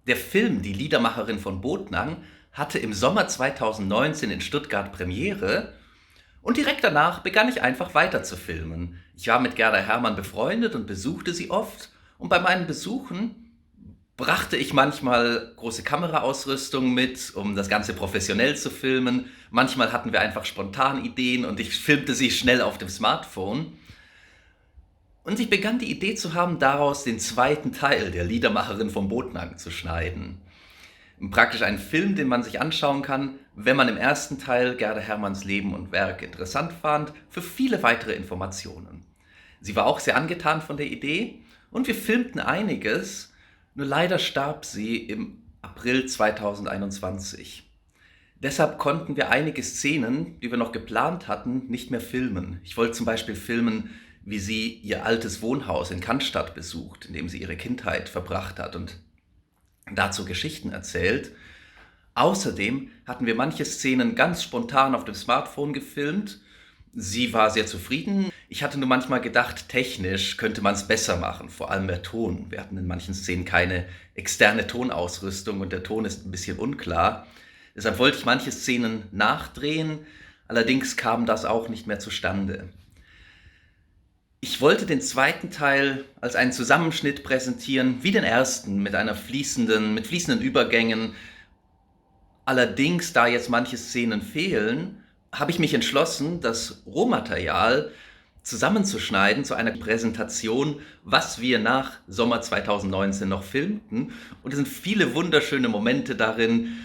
Der Film Die Liedermacherin von Botnang hatte im Sommer 2019 in Stuttgart Premiere und direkt danach begann ich einfach weiter zu filmen. Ich war mit Gerda Herrmann befreundet und besuchte sie oft, und bei meinen Besuchen brachte ich manchmal große Kameraausrüstung mit, um das Ganze professionell zu filmen. Manchmal hatten wir einfach spontan Ideen und ich filmte sie schnell auf dem Smartphone. Und ich begann die Idee zu haben, daraus den zweiten Teil der Liedermacherin von Botnang zu schneiden. Praktisch ein Film, den man sich anschauen kann, wenn man im ersten Teil Gerda Herrmanns Leben und Werk interessant fand, für viele weitere Informationen. Sie war auch sehr angetan von der Idee und wir filmten einiges, nur leider starb sie im April 2021. Deshalb konnten wir einige Szenen, die wir noch geplant hatten, nicht mehr filmen. Ich wollte zum Beispiel filmen, wie sie ihr altes Wohnhaus in Cannstatt besucht, in dem sie ihre Kindheit verbracht hat und dazu Geschichten erzählt. Außerdem hatten wir manche Szenen ganz spontan auf dem Smartphone gefilmt. Sie war sehr zufrieden. Ich hatte nur manchmal gedacht, technisch könnte man es besser machen, vor allem der Ton. Wir hatten in manchen Szenen keine externe Tonausrüstung und der Ton ist ein bisschen unklar. Deshalb wollte ich manche Szenen nachdrehen, allerdings kam das auch nicht mehr zustande. Ich wollte den zweiten Teil als einen Zusammenschnitt präsentieren, wie den ersten, mit fließenden Übergängen. Allerdings, da jetzt manche Szenen fehlen, habe ich mich entschlossen, das Rohmaterial zusammenzuschneiden zu einer Präsentation, was wir nach Sommer 2019 noch filmten. Und es sind viele wunderschöne Momente darin.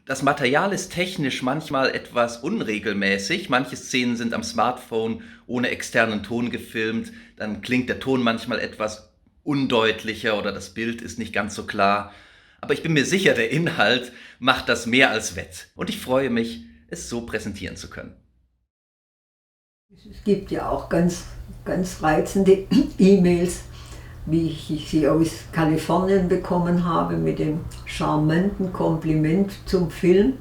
Das Material ist technisch manchmal etwas unregelmäßig. Manche Szenen sind am Smartphone ohne externen Ton gefilmt. Dann klingt der Ton manchmal etwas undeutlicher oder das Bild ist nicht ganz so klar. Aber ich bin mir sicher, der Inhalt macht das mehr als wett. Und ich freue mich, es so präsentieren zu können. Es gibt ja auch ganz reizende E-Mails, wie ich sie aus Kalifornien bekommen habe, mit dem charmanten Kompliment zum Film.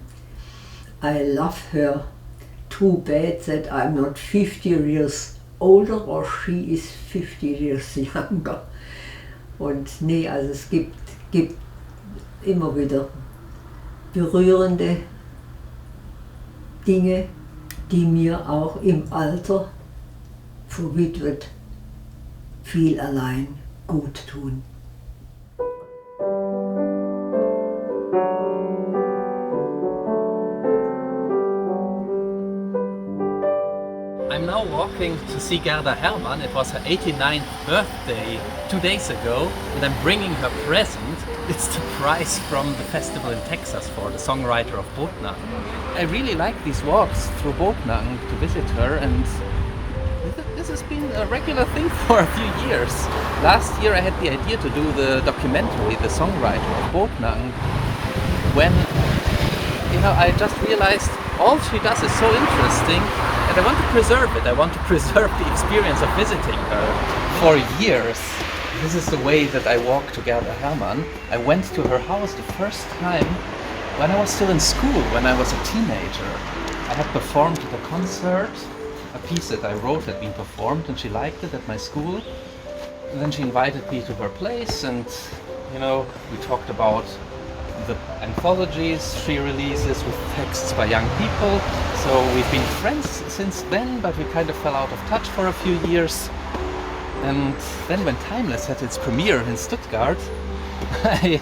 I love her. Too bad that I'm not 50 years older or she is 50 years younger. Und nee, also es gibt immer wieder berührende Dinge, die mir auch im Alter verwitwet viel allein gut tun. I'm now walking to see Gerda Herrmann. It was her 89th birthday 2 days ago, and I'm bringing her present. It's the prize from the festival in Texas for the songwriter of Botnang. I really like these walks through Botnang to visit her, and this has been a regular thing for a few years. Last year I had the idea to do the documentary, The Songwriter of Botnang, when I just realized all she does is so interesting and I want to preserve it. I want to preserve the experience of visiting her for years. This is the way that I walk to Gerda Herrmann. I went to her house the first time when I was still in school, when I was a teenager. I had performed at a concert. A piece that I wrote had been performed and she liked it at my school. And then she invited me to her place and, we talked about the anthologies she releases with texts by young people. So we've been friends since then, but we kind of fell out of touch for a few years. And then when Timeless had its premiere in Stuttgart, I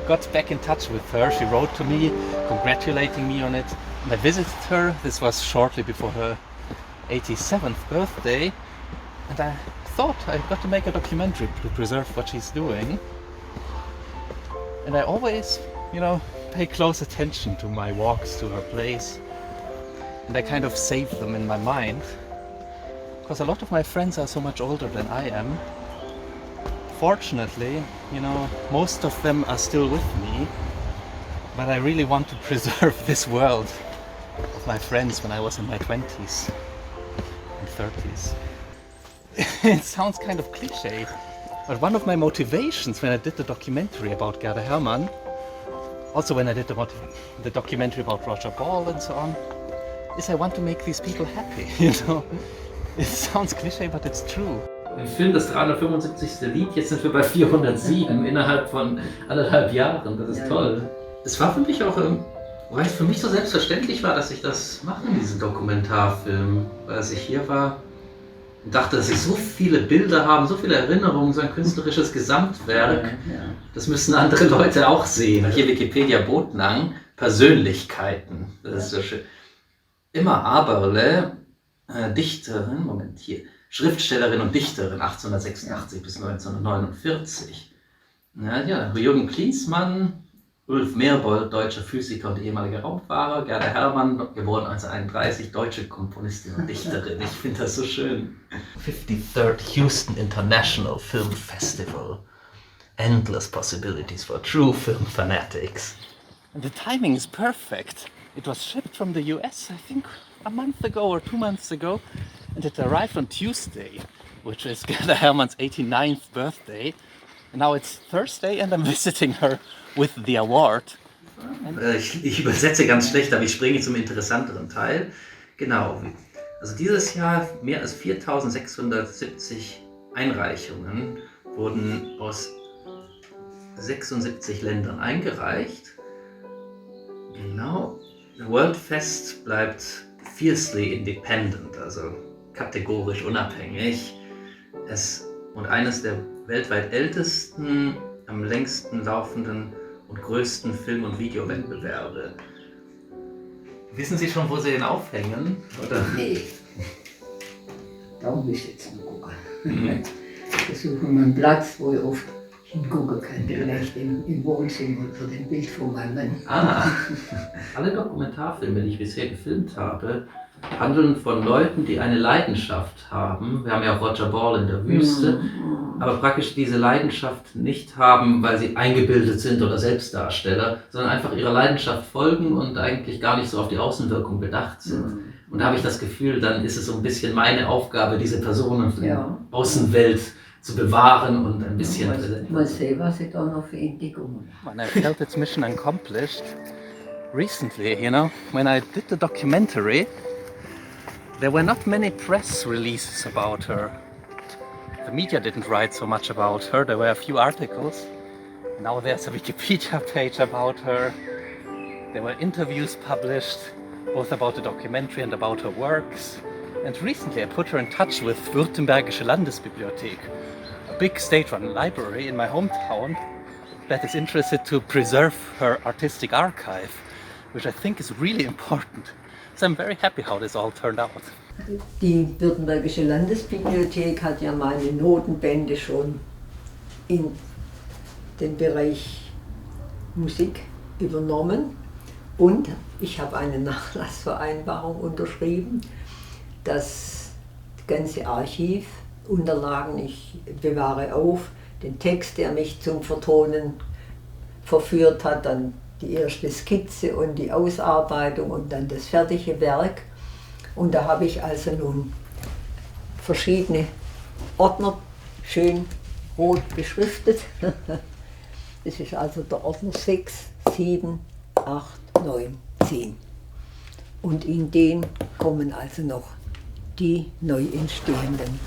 got back in touch with her. She wrote to me, congratulating me on it. And I visited her. This was shortly before her 87th birthday. And I thought I've got to make a documentary to preserve what she's doing. And I always, pay close attention to my walks to her place. And I kind of save them in my mind. Because a lot of my friends are so much older than I am. Fortunately, most of them are still with me. But I really want to preserve this world of my friends when I was in my 20s and 30s. It sounds kind of cliche, but one of my motivations when I did the documentary about Gerda Herrmann, also when I did the documentary about Roger Ball and so on, is I want to make these people happy, It sounds cliche, but it's true. im Film das 375. Lied, jetzt sind wir bei 407 innerhalb von 1,5 Jahren. Das ist toll. Es war für mich auch, weil es für mich so selbstverständlich war, dass ich das mache, diesen Dokumentarfilm. Als ich hier war und dachte, dass ich so viele Bilder habe, so viele Erinnerungen, so ein künstlerisches Gesamtwerk. Das müssen andere Leute auch sehen. Hier Wikipedia Botnang, Persönlichkeiten. Das ist so schön. Immer Aberle, Dichterin, Moment hier, Schriftstellerin und Dichterin 1886 bis 1949. Ja, Jürgen Klinsmann, Ulf Merbold, deutscher Physiker und ehemaliger Raumfahrer, Gerda Herrmann, geboren 1931, deutsche Komponistin und Dichterin. Ich finde das so schön. 53rd Houston International Film Festival. Endless possibilities for true film fanatics. And the timing is perfect. It was shipped from the US, I think, a month ago or 2 months ago, and it arrived on Tuesday, which is Gerda Herrmann's 89th birthday. And now it's Thursday and I'm visiting her with the award. Ich übersetze ganz schlecht, aber ich springe zum interessanteren Teil. Genau. Also dieses Jahr mehr als 4670 Einreichungen wurden aus 76 Ländern eingereicht. Genau. World Fest bleibt fiercely independent, also kategorisch unabhängig. Und eines der weltweit ältesten, am längsten laufenden und größten Film- und Videowettbewerbe. Wissen Sie schon, wo Sie den aufhängen? Oder? Nee. Da muss ich jetzt mal gucken. Ich suche mal einen Platz, wo ich oft hingucken kann. Vielleicht im Wohnzimmer für den Bild von meinem Mann. Alle Dokumentarfilme, die ich bisher gefilmt habe, handeln von Leuten, die eine Leidenschaft haben. Wir haben ja auch Roger Ball in der Wüste, aber praktisch diese Leidenschaft nicht haben, weil sie eingebildet sind oder Selbstdarsteller, sondern einfach ihrer Leidenschaft folgen und eigentlich gar nicht so auf die Außenwirkung bedacht sind. Und da habe ich das Gefühl, dann ist es so ein bisschen meine Aufgabe, diese Personen für die Außenwelt zu bewahren und ein bisschen... Mal sehen, was ich da noch für Entdeckungen And I felt its mission accomplished recently, you know, when I did the documentary. There were not many press releases about her. The media didn't write so much about her. There were a few articles. Now there's a Wikipedia page about her. There were interviews published, both about the documentary and about her works. And recently I put her in touch with Württembergische Landesbibliothek, a big state-run library in my hometown that is interested to preserve her artistic archive, which I think is really important. So I'm very happy how this all turned out. Die Württembergische Landesbibliothek hat ja meine Notenbände schon in den Bereich Musik übernommen und ich habe eine Nachlassvereinbarung unterschrieben, dass das ganze Archiv, Unterlagen, ich bewahre auf, den Text, der mich zum Vertonen verführt hat, dann die erste Skizze und die Ausarbeitung und dann das fertige Werk. Und da habe ich also nun verschiedene Ordner, schön rot beschriftet. Das ist also der Ordner 6, 7, 8, 9, 10. Und in den kommen also noch die neu entstehenden.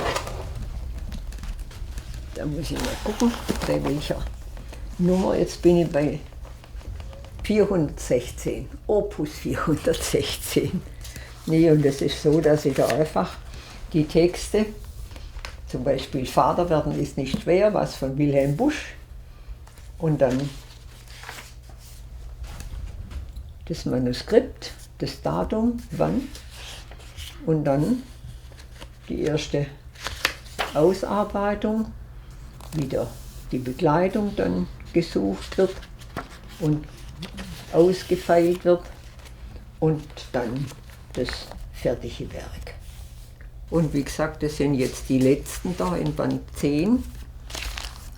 Da muss ich mal gucken, bei welcher Nummer. Jetzt bin ich bei 416, Opus 416. Nee, und es ist so, dass ich da einfach die Texte, zum Beispiel Vater werden ist nicht schwer, was von Wilhelm Busch, und dann das Manuskript, das Datum, wann, und dann die erste Ausarbeitung, wieder die Begleitung dann gesucht wird und ausgefeilt wird und dann das fertige Werk. Und wie gesagt, das sind jetzt die letzten da in Band 10,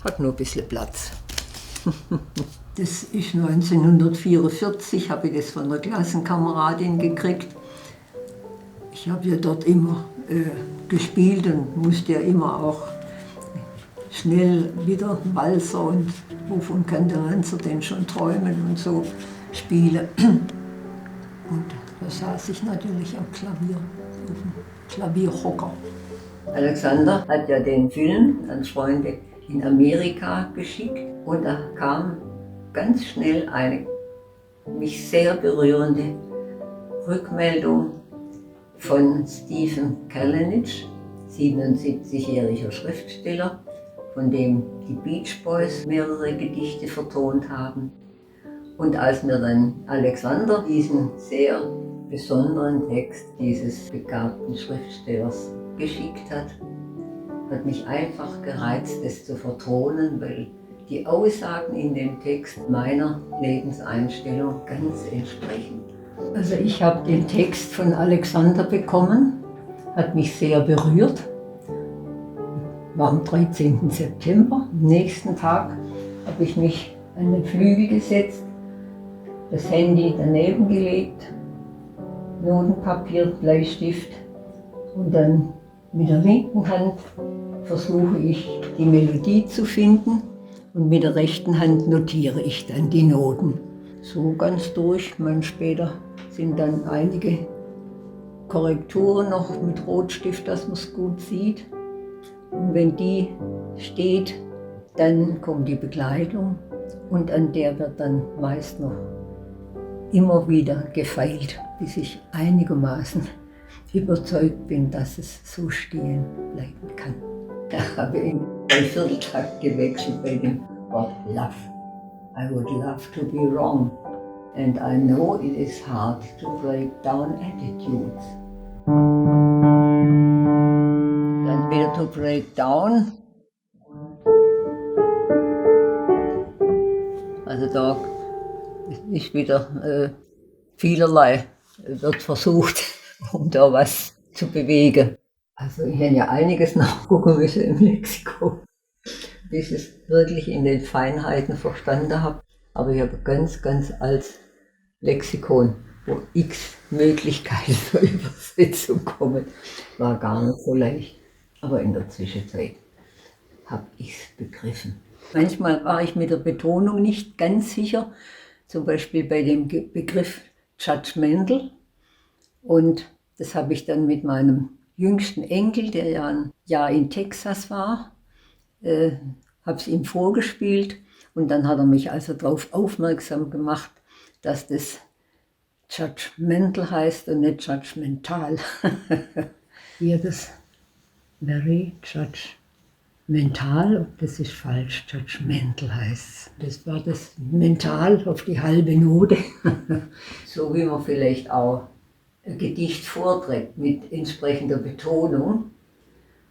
hat nur ein bisschen Platz. Das ist 1944, habe ich das von einer Klassenkameradin gekriegt. Ich habe ja dort immer gespielt und musste ja immer auch schnell wieder Walzer und wovon kann der Lanzer denn schon träumen und so spielen. Und da saß ich natürlich am Klavier, auf dem Klavierhocker. Alexander hat ja den Film an Freunde in Amerika geschickt und da kam ganz schnell eine mich sehr berührende Rückmeldung von Stephen Kalanick, 77-jähriger Schriftsteller, von dem die Beach Boys mehrere Gedichte vertont haben. Und als mir dann Alexander diesen sehr besonderen Text dieses begabten Schriftstellers geschickt hat mich einfach gereizt, es zu vertonen, weil die Aussagen in dem Text meiner Lebenseinstellung ganz entsprechen. Also ich habe den Text von Alexander bekommen, hat mich sehr berührt. War am 13. September. Am nächsten Tag habe ich mich an den Flügel gesetzt, das Handy daneben gelegt, Notenpapier, Bleistift und dann mit der linken Hand versuche ich die Melodie zu finden und mit der rechten Hand notiere ich dann die Noten. So ganz durch. Später sind dann einige Korrekturen noch mit Rotstift, dass man es gut sieht. Und wenn die steht, dann kommt die Begleitung und an der wird dann meist noch immer wieder gefeilt, bis ich einigermaßen überzeugt bin, dass es so stehen bleiben kann. Ich habe im Vierteltakt gewechselt bei dem Wort Love. I would love to be wrong. And I know it is hard to break down attitudes. Dann wieder to break down. Also da ist wieder vielerlei, wird versucht, um da was zu bewegen. Also ich hätte ja einiges nachgucken müssen im Lexikon, bis ich es wirklich in den Feinheiten verstanden habe. Aber ich habe ganz altes Lexikon, wo x Möglichkeiten zur Übersetzung kommen, war gar nicht so leicht. Aber in der Zwischenzeit habe ich es begriffen. Manchmal war ich mit der Betonung nicht ganz sicher, zum Beispiel bei dem Begriff Judgmental. Und das habe ich dann mit meinem jüngsten Enkel, der ja ein Jahr in Texas war, habe es ihm vorgespielt und dann hat er mich also darauf aufmerksam gemacht, dass das judgmental heißt und nicht judgmental. Hier das very judgmental, das ist falsch, judgmental heißt es. Das war das mental auf die halbe Note. So wie man vielleicht auch ein Gedicht vorträgt mit entsprechender Betonung,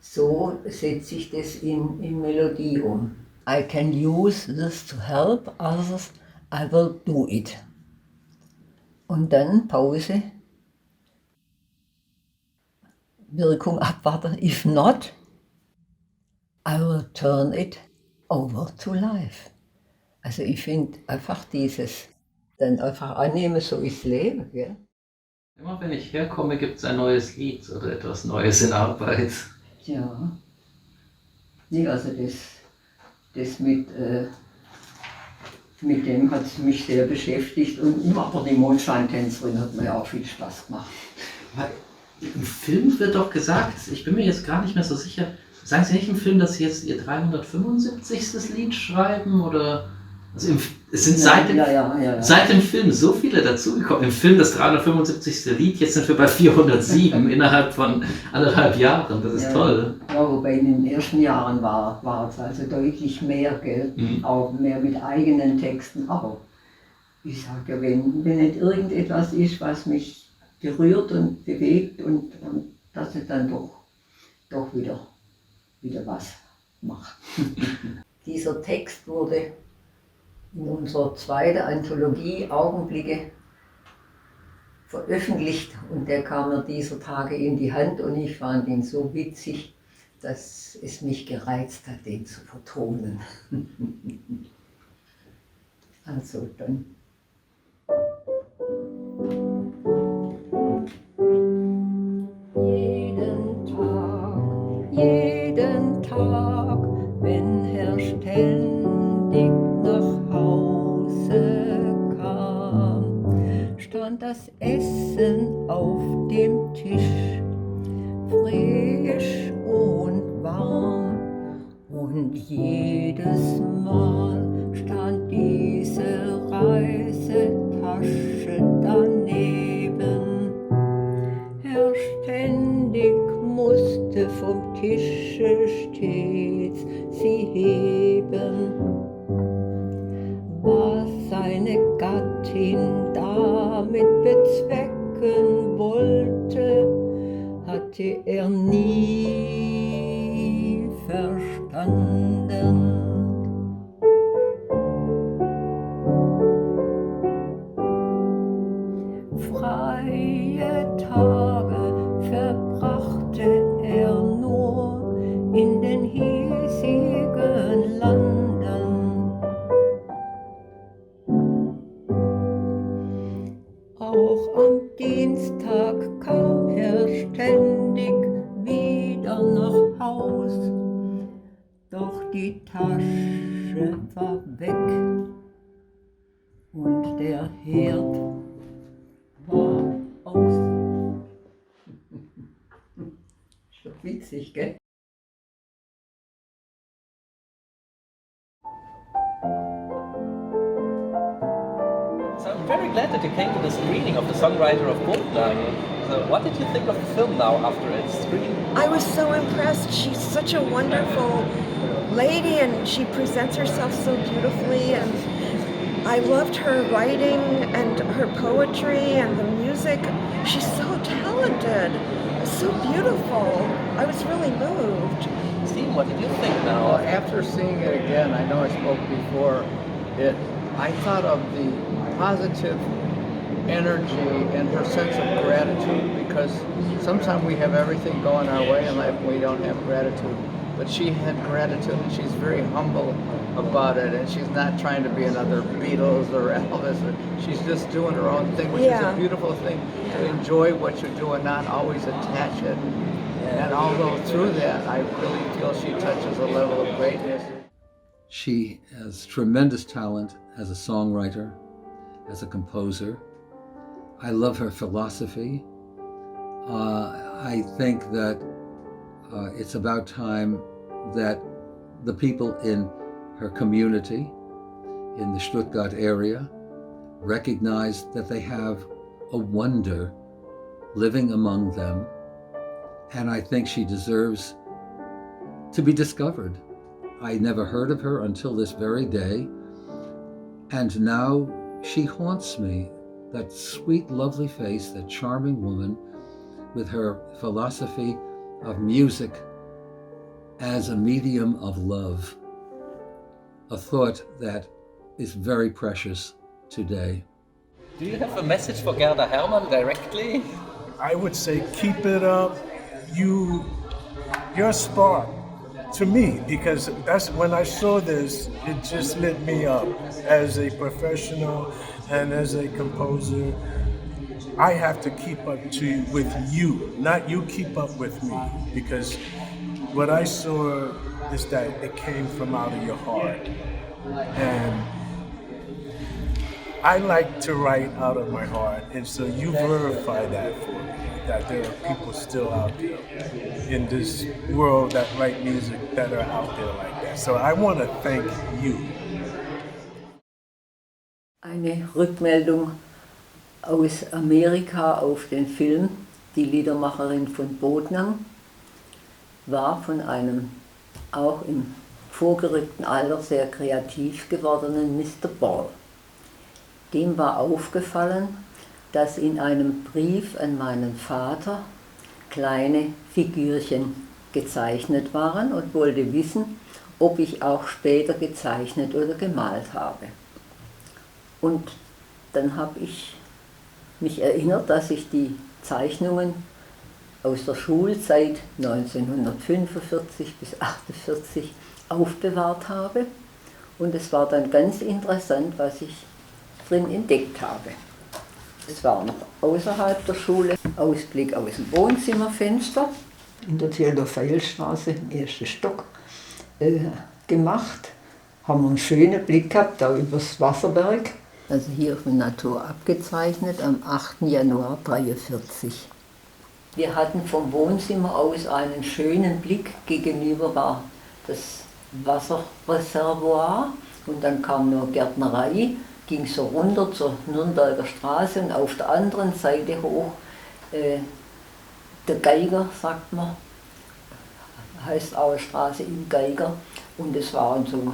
so setze ich das in Melodie um. I can use this to help others, I will do it. Und dann Pause, Wirkung abwarten, if not, I will turn it over to life. Also ich finde einfach dieses, dann einfach annehmen, so ist das Leben. Gell? Immer wenn ich herkomme, gibt es ein neues Lied oder etwas Neues in Arbeit. Ja. Nee, also das mit dem hat es mich sehr beschäftigt und aber die Mondscheintänzerin hat mir ja auch viel Spaß gemacht. Im Film wird doch gesagt, ich bin mir jetzt gar nicht mehr so sicher, sagen Sie nicht im Film, dass Sie jetzt Ihr 375. Lied schreiben oder... Also es sind seit dem Film so viele dazugekommen. Im Film das 375. Lied, jetzt sind wir bei 407 innerhalb von 1,5 Jahren. Das ist toll. Ja, wobei in den ersten Jahren war es also deutlich mehr, gell? Auch mehr mit eigenen Texten. Aber ich sage ja, wenn nicht irgendetwas ist, was mich berührt und bewegt und dass es dann doch wieder was macht. Dieser Text wurde in unserer zweiten Anthologie Augenblicke veröffentlicht und der kam mir dieser Tage in die Hand und ich fand ihn so witzig, dass es mich gereizt hat, den zu vertonen. Also dann. Jeden Tag, wenn Herr ständig nach Hause kam, stand das Essen auf dem Tisch, frisch Und jedes Mal stand diese Reisetasche daneben. Er ständig musste vom Tische stets sie heben. Was seine Gattin damit bezwecken wollte, hatte er nie verstanden. Freie Tage verbrachte er nur in den hiesigen Landen. Auch am Dienstag kam er ständig wieder nach Haus, doch die Tasche war weg und der Herd war aus. Ist doch witzig, gell? So I'm very glad that you came to the screening of The Songwriter of Bodnang. So what did you think of the film now after its screening? I was so impressed. She's such a wonderful lady and she presents herself so beautifully, and I loved her writing and her poetry and the music. She's so talented, so beautiful. I was really moved. Steve, what did you think now? Well, after seeing it again, I know I spoke before it, I thought of the positive energy and her sense of gratitude, because sometimes we have everything going our way in life and we don't have gratitude. But she had gratitude and she's very humble about it, and she's not trying to be another Beatles or Elvis. She's just doing her own thing, which is a beautiful thing, to enjoy what you do and not always attach it. And although through that, I really feel she touches a level of greatness. She has tremendous talent as a songwriter, as a composer. I love her philosophy. I think that it's about time that the people in her community, in the Stuttgart area, recognize that they have a wonder living among them. And I think she deserves to be discovered. I never heard of her until this very day. And now she haunts me, that sweet, lovely face, that charming woman with her philosophy of music as a medium of love, a thought that is very precious today. Do you have a message for Gerda Hermann directly? I would say keep it up. You're a spark to me, because that's when I saw this, it just lit me up as a professional and as a composer. I have to keep up with you, not you keep up with me, because what I saw is that it came from out of your heart. And I like to write out of my heart, and so you verify that for me, that there are people still out there in this world that write music that are out there like that. So I want to thank you. Eine Rückmeldung aus Amerika auf den Film Die Liedermacherin von Bodnang war von einem auch im vorgerückten Alter sehr kreativ gewordenen Mr. Ball. Dem war aufgefallen, dass in einem Brief an meinen Vater kleine Figürchen gezeichnet waren und wollte wissen, ob ich auch später gezeichnet oder gemalt habe. Und dann habe ich mich erinnert, dass ich die Zeichnungen aus der Schulzeit 1945 bis 1948 aufbewahrt habe. Und es war dann ganz interessant, was ich drin entdeckt habe. Es war noch außerhalb der Schule, Ausblick aus dem Wohnzimmerfenster in der Theodor-Feil-Straße, im ersten Stock, gemacht. Haben wir einen schönen Blick gehabt, da übers Wasserberg. Also hier von Natur abgezeichnet am 8. Januar 1943. Wir hatten vom Wohnzimmer aus einen schönen Blick, gegenüber war das Wasserreservoir und dann kam nur Gärtnerei, ging so runter zur Nürnberger Straße und auf der anderen Seite hoch der Geiger, sagt man, heißt auch Straße im Geiger. Und es waren so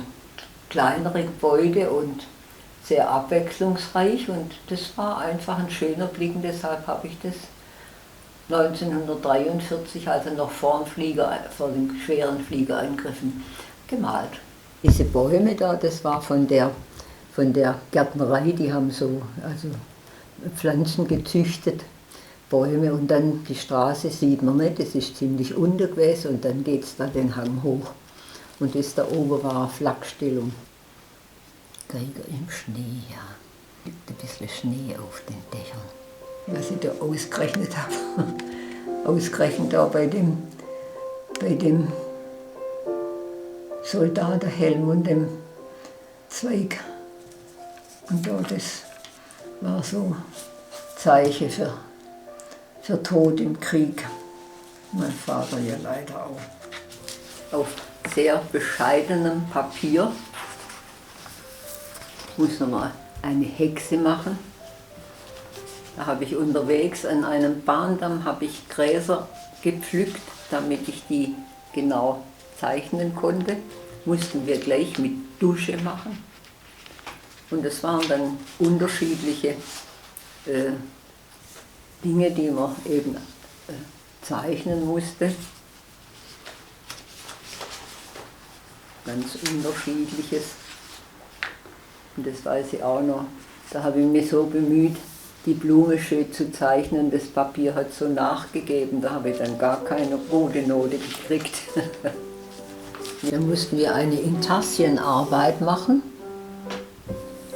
kleinere Gebäude und sehr abwechslungsreich und das war einfach ein schöner Blick und deshalb habe ich das 1943, also noch vor den schweren Fliegerangriffen, gemalt. Diese Bäume da, das war von der Gärtnerei, die haben so Pflanzen gezüchtet, Bäume und dann die Straße sieht man nicht, das ist ziemlich unter gewesen und dann geht es da den Hang hoch. Und das da oben war eine Flakstellung. Geiger im Schnee, ja. Gibt ein bisschen Schnee auf den Dächern. Was ich da ausgerechnet habe. Ausgerechnet da bei dem Soldatenhelm und dem Zweig. Und da, das war so Zeichen für Tod im Krieg. Mein Vater ja leider auch. Auf sehr bescheidenem Papier. Ich muss noch mal eine Hexe machen. Da habe ich unterwegs an einem Bahndamm Gräser gepflückt, damit ich die genau zeichnen konnte. Mussten wir gleich mit Dusche machen. Und es waren dann unterschiedliche Dinge, die man eben zeichnen musste. Ganz unterschiedliches. Und das weiß ich auch noch. Da habe ich mich so bemüht, die Blume schön zu zeichnen. Das Papier hat so nachgegeben. Da habe ich dann gar keine gute Note gekriegt. Da mussten wir eine Intarsienarbeit machen.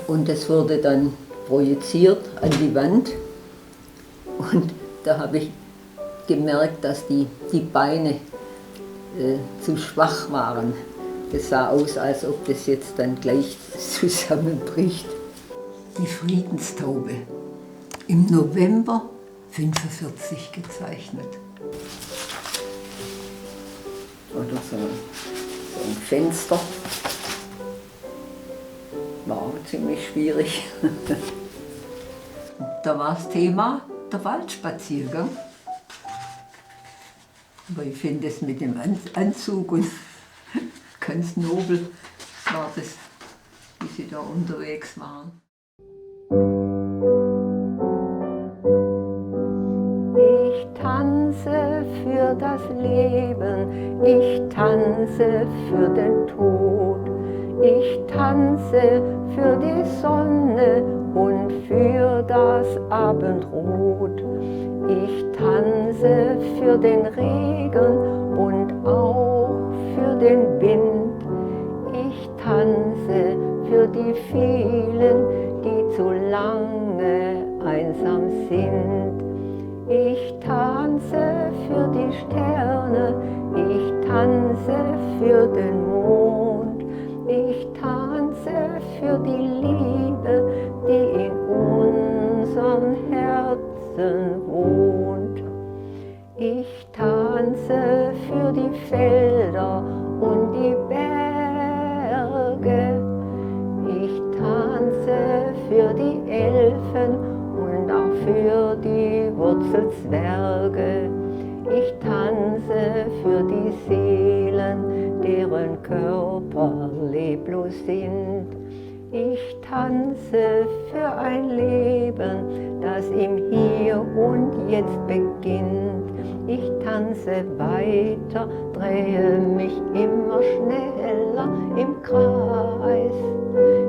Und das wurde dann projiziert an die Wand. Und da habe ich gemerkt, dass die Beine zu schwach waren. Es sah aus, als ob das jetzt dann gleich zusammenbricht. Die Friedenstaube, im November 1945 gezeichnet. Oder so ein Fenster. War auch ziemlich schwierig. Da war das Thema der Waldspaziergang. Aber ich finde es mit dem Anzug und ganz nobel war das, wie sie da unterwegs waren. Ich tanze für das Leben, ich tanze für den Tod, ich tanze für die Sonne und für das Abendrot. Ich tanze für den Regen und auch für den Wind. Ich tanze für die vielen, die zu lange einsam sind. Ich tanze für die Sterne, ich tanze für den Mond. Ich tanze für die Liebe, die in unserem Herzen wohnt. Ich tanze für die Felder und die Berge. Ich tanze für die Elfen und auch für die Wurzelzwerge. Ich tanze für die Seelen, deren Körper leblos sind. Ich tanze für ein Leben, das im Hier und Jetzt beginnt. Ich tanze weiter, drehe mich immer schneller im Kreis.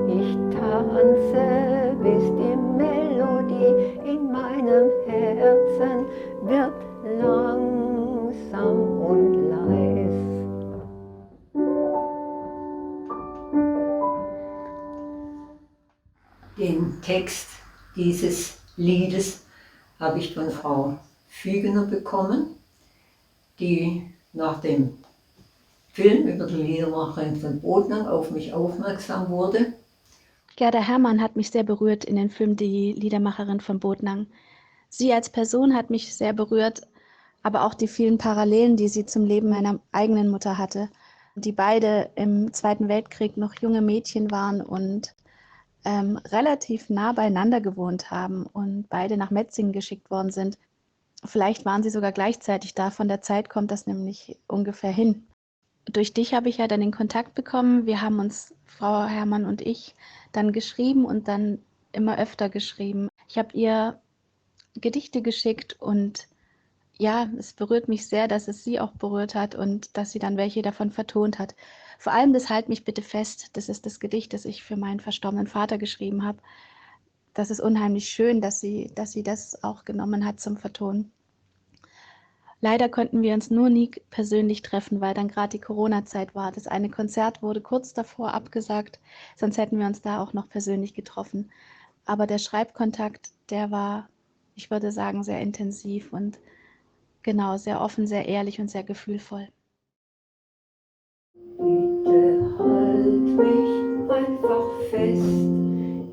Ich tanze, bis die Melodie in meinem Herzen wird langsam und leis. Den Text dieses Liedes habe ich von Frau Fügener bekommen, die nach dem Film über die Liedermacherin von Bodnang auf mich aufmerksam wurde. Gerda Hermann hat mich sehr berührt in dem Film Die Liedermacherin von Bodnang. Sie als Person hat mich sehr berührt, aber auch die vielen Parallelen, die sie zum Leben meiner eigenen Mutter hatte. die beide im Zweiten Weltkrieg noch junge Mädchen waren und relativ nah beieinander gewohnt haben und beide nach Metzingen geschickt worden sind. Vielleicht waren sie sogar gleichzeitig da, von der Zeit kommt das nämlich ungefähr hin. Durch dich habe ich ja dann den Kontakt bekommen. Wir haben uns, Frau Herrmann und ich, dann geschrieben und dann immer öfter geschrieben. Ich habe ihr Gedichte geschickt und ja, es berührt mich sehr, dass es sie auch berührt hat und dass sie dann welche davon vertont hat. Vor allem das Halt mich bitte fest, das ist das Gedicht, das ich für meinen verstorbenen Vater geschrieben habe. Das ist unheimlich schön, dass sie das auch genommen hat zum Vertonen. Leider konnten wir uns nur nie persönlich treffen, weil dann gerade die Corona-Zeit war. Das eine Konzert wurde kurz davor abgesagt, sonst hätten wir uns da auch noch persönlich getroffen. Aber der Schreibkontakt, der war, ich würde sagen, sehr intensiv und genau, sehr offen, sehr ehrlich und sehr gefühlvoll. Bitte halt mich einfach fest,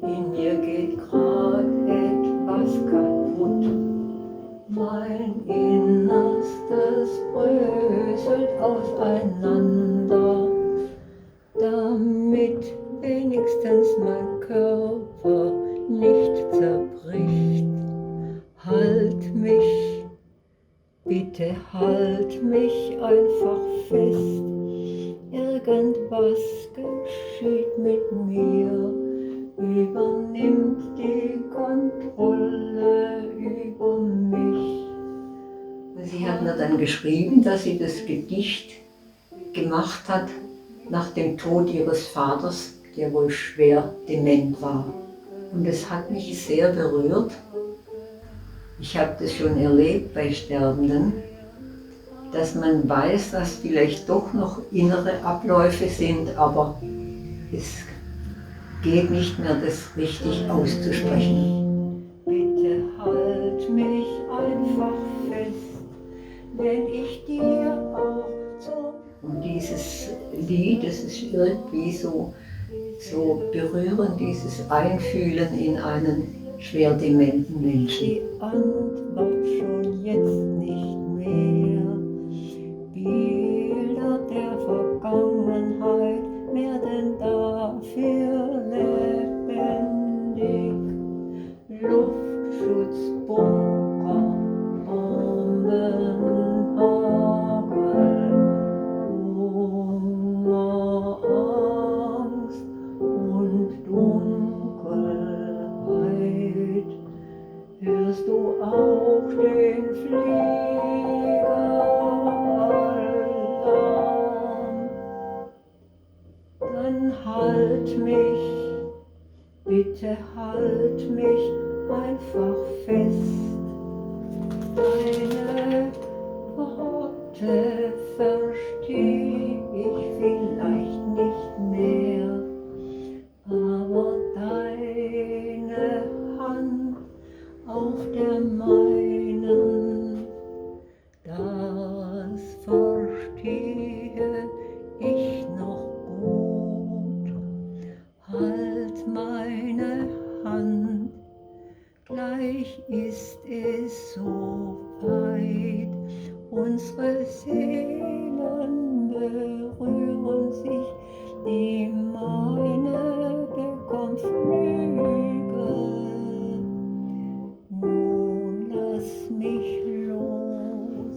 in mir geht grad etwas kaputt. Mein Innerstes bröselt auseinander, damit wenigstens mein Körper nicht zerbricht. Halt mich, bitte halt mich einfach fest. Irgendwas geschieht mit mir, übernimmt die Kontrolle über mich. Sie hat mir dann geschrieben, dass sie das Gedicht gemacht hat nach dem Tod ihres Vaters, der wohl schwer dement war. Und es hat mich sehr berührt. Ich habe das schon erlebt bei Sterbenden, dass man weiß, dass vielleicht doch noch innere Abläufe sind, aber es geht nicht mehr, das richtig auszusprechen. Bitte halt mich einfach fest, wenn ich dir auch so... Und dieses Lied, das ist irgendwie so berührend, dieses Einfühlen in einen schwer dementen Menschen. Die Antwort schon jetzt nicht mehr. Bilder der Vergangenheit werden dafür lebendig. Luftschutzbunker, Bombenhagel, Hunger, Angst und Dunkelheit. Hörst du auch den Fliegeralarm? Dann halt mich, bitte halt mich einfach fest. Deine Worte versteh ich vielleicht nicht mehr, aber deine Hand auf der meinen, das verstehe ich noch gut. Halt meine Hand, gleich ist es so weit. Unsere Seelen berühren sich, die meine bekommt Flügel. Nun lass mich los,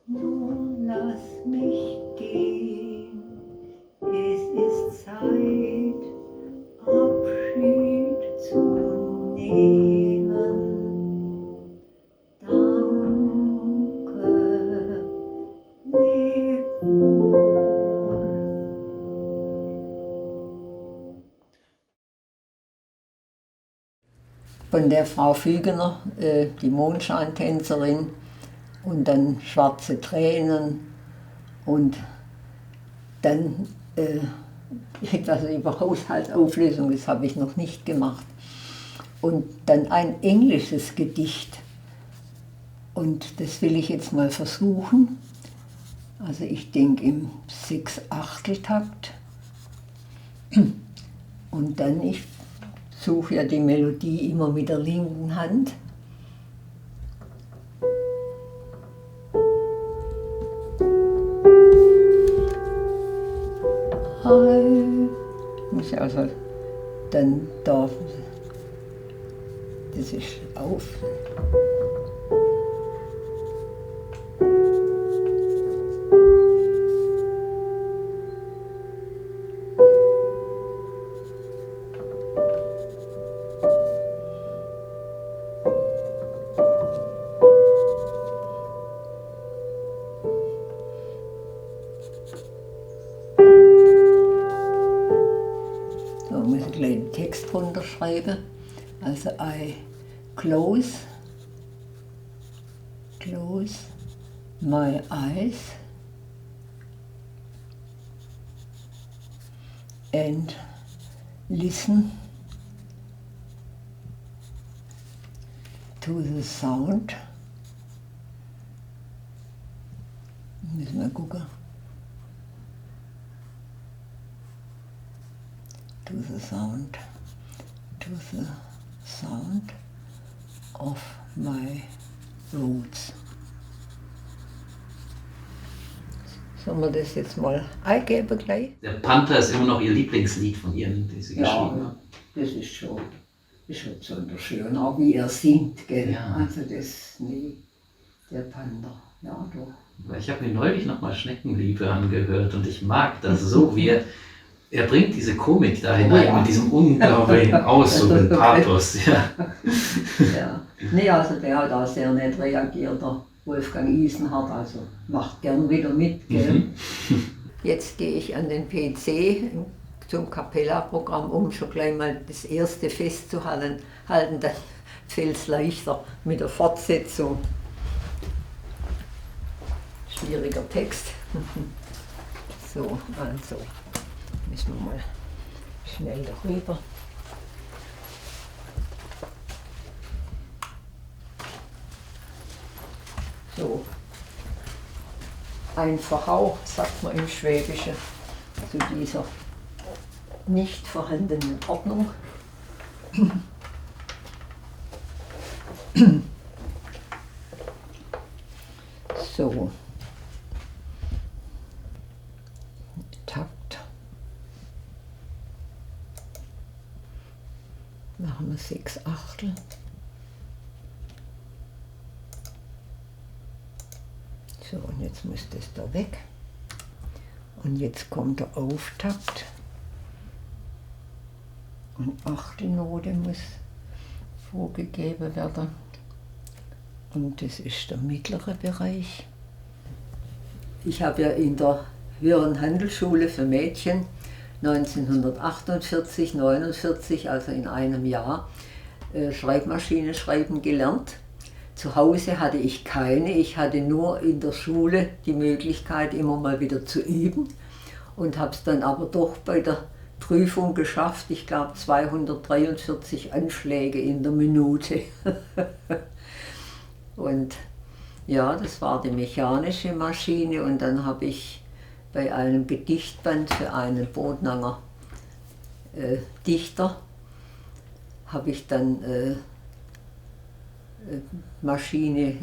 nun lass mich gehen. Es ist Zeit, Abschied zu nehmen. Danke, leb wohl. Von der Frau Fügener, die Mondscheintänzerin, und dann Schwarze Tränen und dann etwas über Haushaltsauflösung, das habe ich noch nicht gemacht. Und dann ein englisches Gedicht. Und das will ich jetzt mal versuchen. Also ich denke im 6/8-Takt. Und dann, ich suche ja die Melodie immer mit der linken Hand. Muss ich also dann da, das ist auf. So, muss ich gleich den Text runterschreiben. Also I close my eyes and listen to the sound. Müssen wir gucken. To the sound of my roots. Sollen wir das jetzt mal eingeben gleich? Der Panther ist immer noch Ihr Lieblingslied von Ihnen, das Sie geschrieben haben. Ja, das ist schon besonders schön, auch wie er singt, gell? Ja. Also das, nee, der Panther, ja doch. Ich habe mir neulich nochmal Schneckenliebe angehört und ich mag das so, wie er bringt diese Komik da hinein, ja. mit diesem unglaublichen Ausdruck und Pathos. Ja. Ja. Nee, also der hat auch sehr nett reagiert, der Wolfgang Isenhardt, also macht gern wieder mit, gell? Jetzt gehe ich an den PC zum Capella-Programm, um schon gleich mal das erste festzuhalten, dann fällt es leichter mit der Fortsetzung. Schwieriger Text. So, also, müssen wir mal schnell darüber. So, ein Verhauch, sagt man im Schwäbischen, zu dieser nicht vorhandenen Ordnung. So, Takt. Machen wir 6/8. So, und jetzt muss das da weg. Und jetzt kommt der Auftakt. Und Achtelnote muss vorgegeben werden. Und das ist der mittlere Bereich. Ich habe ja in der Höheren Handelsschule für Mädchen 1948, 49, also in einem Jahr, Schreibmaschine schreiben gelernt. Zu Hause hatte ich keine, ich hatte nur in der Schule die Möglichkeit, immer mal wieder zu üben und habe es dann aber doch bei der Prüfung geschafft. Ich glaube 243 Anschläge in der Minute. Und ja, das war die mechanische Maschine und dann habe ich bei einem Gedichtband für einen Bodnanger Dichter, habe ich dann Maschine,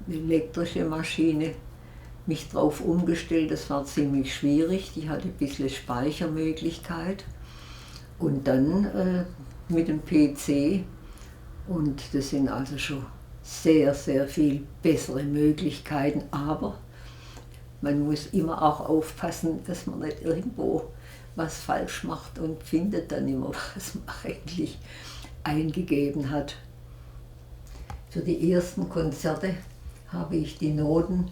elektrische Maschine, mich drauf umgestellt. Das war ziemlich schwierig, die hatte ein bisschen Speichermöglichkeit. Und dann mit dem PC, und das sind also schon sehr, sehr viel bessere Möglichkeiten, aber man muss immer auch aufpassen, dass man nicht irgendwo was falsch macht und findet dann immer, was man eigentlich eingegeben hat. Für die ersten Konzerte habe ich die Noten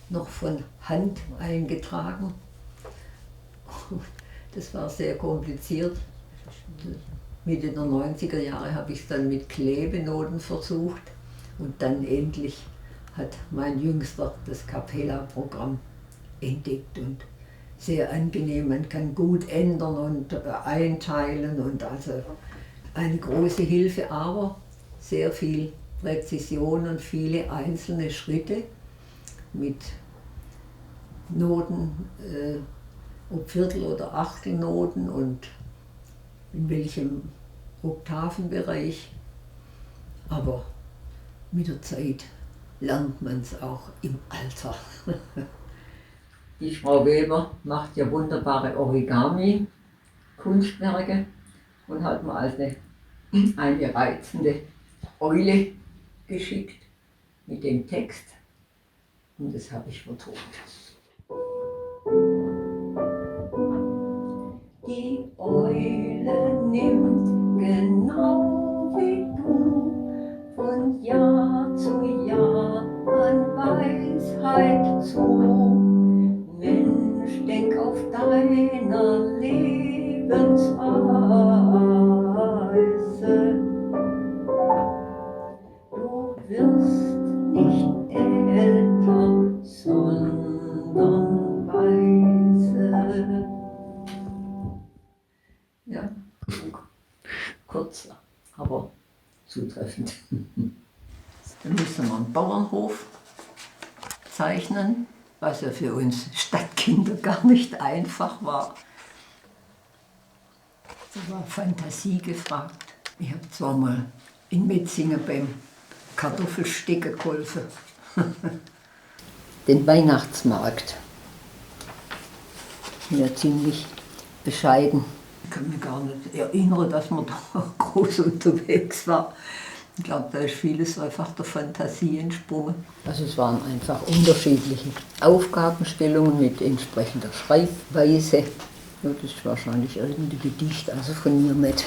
noch von Hand eingetragen. Das war sehr kompliziert. Mitte der 90er Jahre habe ich es dann mit Klebenoten versucht und dann endlich hat mein Jüngster das Capella-Programm entdeckt und sehr angenehm. Man kann gut ändern und einteilen und also eine große Hilfe, aber sehr viel Präzision und viele einzelne Schritte mit Noten, ob Viertel- oder Achtelnoten und in welchem Oktavenbereich. Aber mit der Zeit lernt man es auch im Alter. Die Frau Weber macht ja wunderbare Origami-Kunstwerke und hat mir also eine reizende Eule geschickt mit dem Text und das habe ich vertont. Die Eule nimmt genau wie du von Jahr zu Jahr an Weisheit zu. Mensch, denk auf deiner Lebensweise. Du wirst nicht älter, sondern weise. Ja, kurz, aber zutreffend. Dann müssen wir einen Bauernhof zeichnen, was ja für uns Stadtkinder gar nicht einfach war. Da war Fantasie gefragt. Ich habe zwar mal in Metzingen beim Kartoffelstecken geholfen. Den Weihnachtsmarkt. Ja, ziemlich bescheiden. Ich kann mich gar nicht erinnern, dass man da groß unterwegs war. Ich glaube, da ist vieles einfach der Fantasie entsprungen. Also es waren einfach unterschiedliche Aufgabenstellungen mit entsprechender Schreibweise. Ja, das ist wahrscheinlich irgendein Gedicht, also von mir nicht.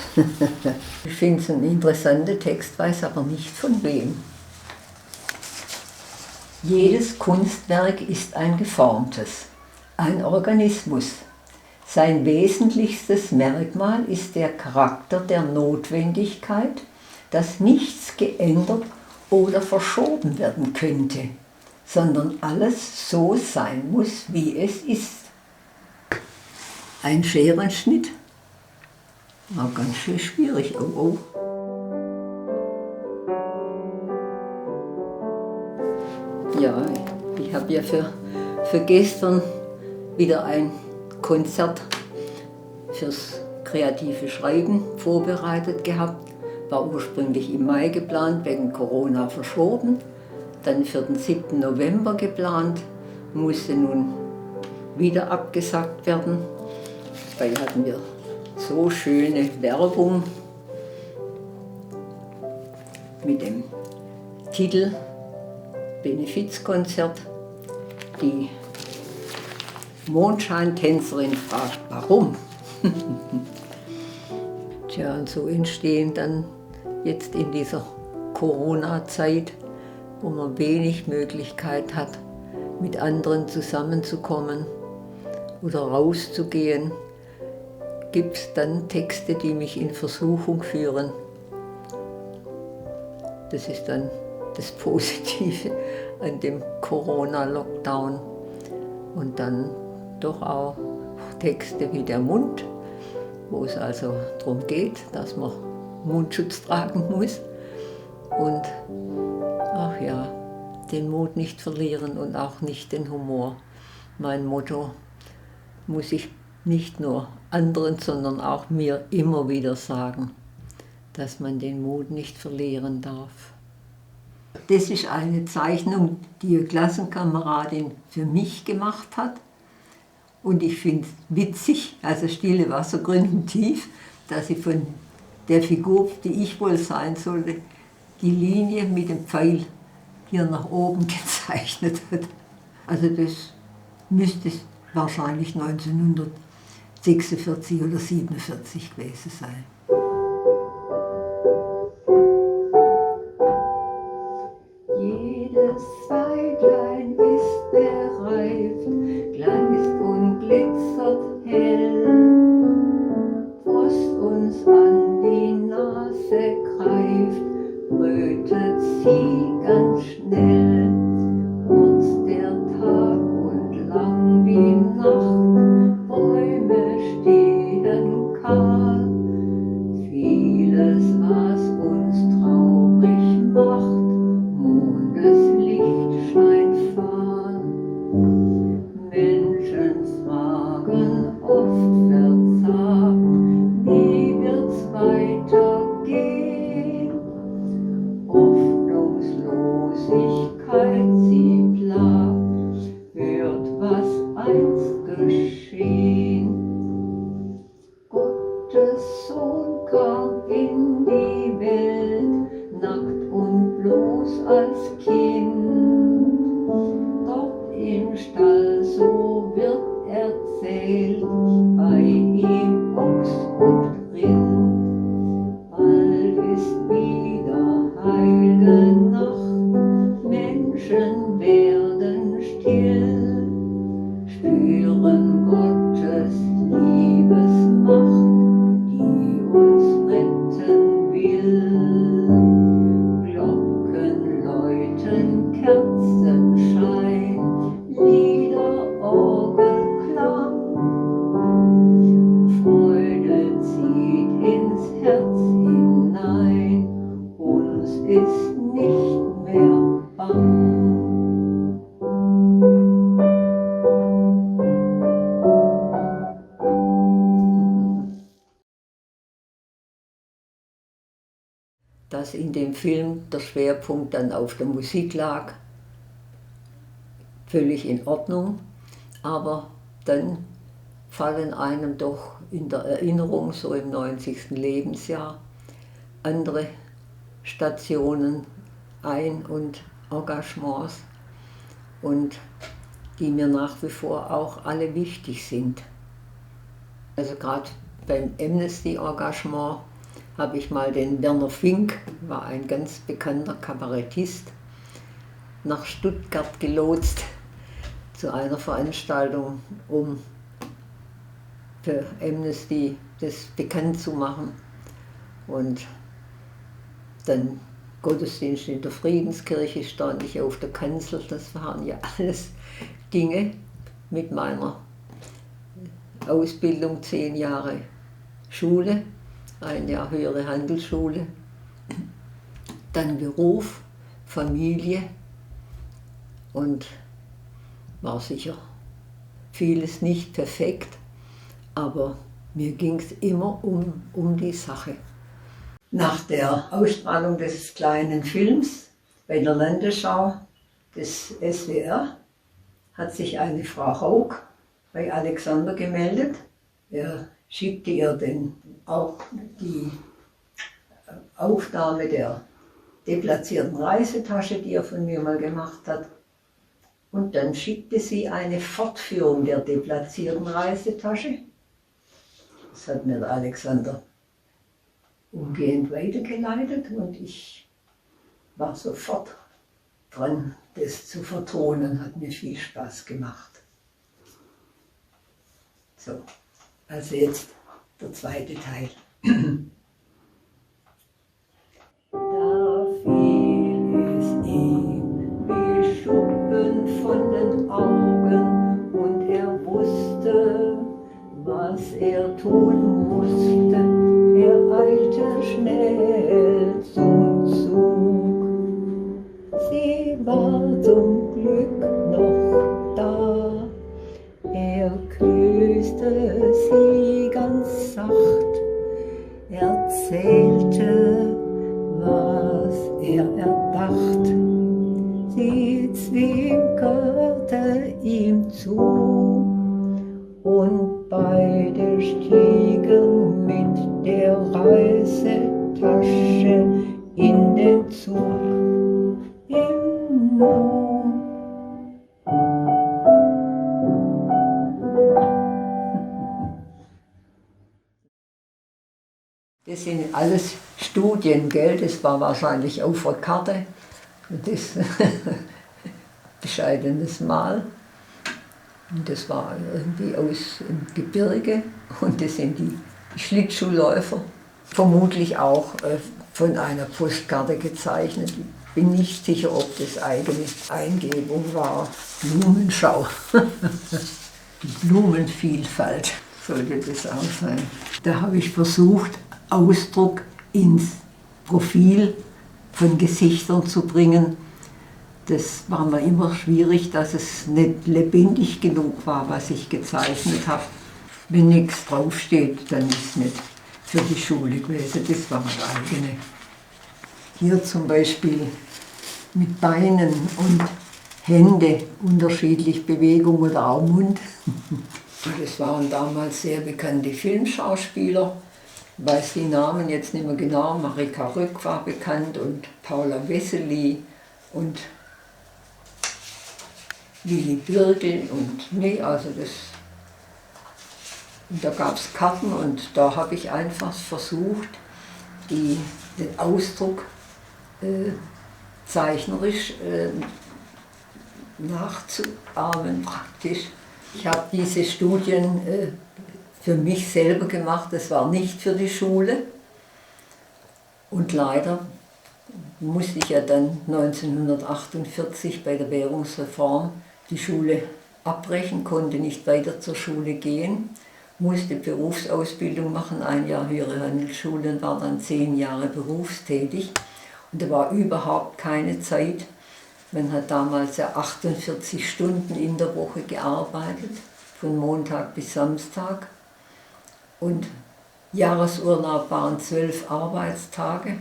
Ich finde es ein interessanter Text, weiß aber nicht von wem. Jedes Kunstwerk ist ein geformtes, ein Organismus. Sein wesentlichstes Merkmal ist der Charakter der Notwendigkeit, dass nichts geändert oder verschoben werden könnte, sondern alles so sein muss, wie es ist. Ein Scherenschnitt war ganz schön schwierig. Oh, oh. Ja, ich habe ja für gestern wieder ein Konzert fürs kreative Schreiben vorbereitet gehabt. War ursprünglich im Mai geplant, wegen Corona verschoben. Dann für den 7. November geplant, musste nun wieder abgesagt werden. Dabei hatten wir so schöne Werbung mit dem Titel Benefizkonzert. Die Mondscheintänzerin fragt, warum? Tja, und so entstehen dann jetzt in dieser Corona-Zeit, wo man wenig Möglichkeit hat, mit anderen zusammenzukommen oder rauszugehen, gibt es dann Texte, die mich in Versuchung führen. Das ist dann das Positive an dem Corona-Lockdown. Und dann doch auch Texte wie der Mund, wo es also darum geht, dass man Mundschutz tragen muss. Und ach ja, den Mut nicht verlieren und auch nicht den Humor. Mein Motto muss ich nicht nur anderen, sondern auch mir immer wieder sagen, dass man den Mut nicht verlieren darf. Das ist eine Zeichnung, die eine Klassenkameradin für mich gemacht hat. Und ich finde es witzig, also Stille Wasser gründen tief, dass sie von der Figur, die ich wohl sein sollte, die Linie mit dem Pfeil hier nach oben gezeichnet hat. Also das müsste wahrscheinlich 1946 oder 1947 gewesen sein. Jedes Zweiglein ist bereift, gleißt und glitzert hell. Was uns an die Nase greift, rötet sie ganz schnell. Kurz der Tag und lang die Nacht, Bäume stehen kahl. dass in dem Film der Schwerpunkt dann auf der Musik lag. Völlig in Ordnung, aber dann fallen einem doch in der Erinnerung, so im 90. Lebensjahr, andere Stationen ein und Engagements, und die mir nach wie vor auch alle wichtig sind. Also gerade beim Amnesty-Engagement habe ich mal den Werner Fink, war ein ganz bekannter Kabarettist, nach Stuttgart gelotst zu einer Veranstaltung, um für Amnesty das bekannt zu machen. Und dann Gottesdienst in der Friedenskirche, stand ich auf der Kanzel. Das waren ja alles Dinge mit meiner Ausbildung, 10 Jahre Schule, 1 Jahr höhere Handelsschule, dann Beruf, Familie, und war sicher vieles nicht perfekt, aber mir ging es immer um die Sache. Nach der Ausstrahlung des kleinen Films bei der Landesschau des SWR hat sich eine Frau Haug bei Alexander gemeldet. Er schickte ihr auch die Aufnahme der deplatzierten Reisetasche, die er von mir mal gemacht hat. Und dann schickte sie eine Fortführung der deplatzierten Reisetasche. Das hat mir der Alexander umgehend weitergeleitet, und ich war sofort dran, das zu vertonen. Hat mir viel Spaß gemacht. So, also jetzt der zweite Teil. Da fiel es ihm wie Schuppen von den Augen, und er wusste, was er tun musste. Er eilte schnell zum Zug. Sie war zum Glück noch da. Er küsste sie ganz sacht, erzählte, was er erdacht. Sie zwinkerte ihm zu, und beide stiegen mit der Reisetasche in den Zug. Im Nu. Das sind alles Studien, gell? Das war wahrscheinlich auf der Karte. Das bescheidenes Mal. Und das war irgendwie aus dem Gebirge, und das sind die Schlittschuhläufer. Vermutlich auch von einer Postkarte gezeichnet. Ich bin nicht sicher, ob das eigene Eingebung war. Blumenschau. Die Blumenvielfalt sollte das auch sein. Da habe ich versucht, Ausdruck ins Profil von Gesichtern zu bringen. Das war mir immer schwierig, dass es nicht lebendig genug war, was ich gezeichnet habe. Wenn nichts draufsteht, dann ist es nicht für die Schule gewesen. Das war das eigene. Hier zum Beispiel mit Beinen und Hände unterschiedlich Bewegung oder auch Mund. Das waren damals sehr bekannte Filmschauspieler. Ich weiß die Namen jetzt nicht mehr genau. Marika Rück war bekannt und Paula Wessely und Willy Birgel und und da gab es Karten, und da habe ich einfach versucht, den Ausdruck zeichnerisch nachzuahmen praktisch. Ich habe diese Studien für mich selber gemacht, das war nicht für die Schule, und leider musste ich ja dann 1948 bei der Währungsreform die Schule abbrechen, konnte nicht weiter zur Schule gehen, musste Berufsausbildung machen, 1 Jahr höhere Handelsschule, und war dann 10 Jahre berufstätig. Und da war überhaupt keine Zeit. Man hat damals ja 48 Stunden in der Woche gearbeitet, von Montag bis Samstag. Und Jahresurlaub waren 12 Arbeitstage.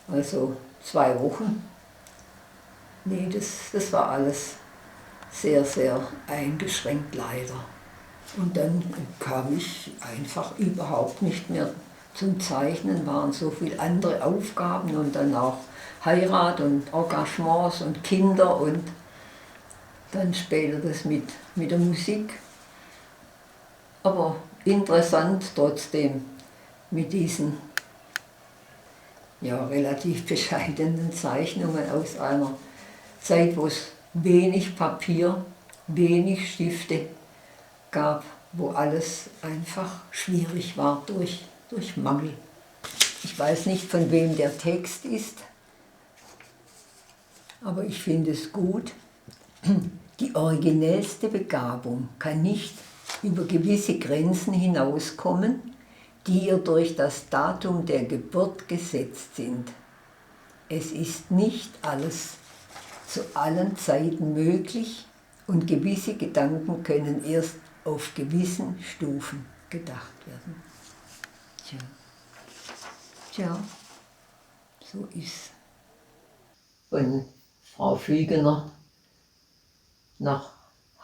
Also 2 Wochen. Nee, das war alles sehr, sehr eingeschränkt leider. Und dann kam ich einfach überhaupt nicht mehr zum Zeichnen, waren so viele andere Aufgaben und dann auch Heirat und Engagements und Kinder und dann später das mit der Musik. Aber interessant trotzdem mit diesen relativ bescheidenen Zeichnungen aus einer Zeit, wo es wenig Papier, wenig Stifte gab, wo alles einfach schwierig war durch Mangel. Ich weiß nicht, von wem der Text ist, aber ich finde es gut. Die originellste Begabung kann nicht über gewisse Grenzen hinauskommen, die ihr durch das Datum der Geburt gesetzt sind. Es ist nicht alles zu allen Zeiten möglich und gewisse Gedanken können erst auf gewissen Stufen gedacht werden. Tja, so ist. Von Frau Flügener nach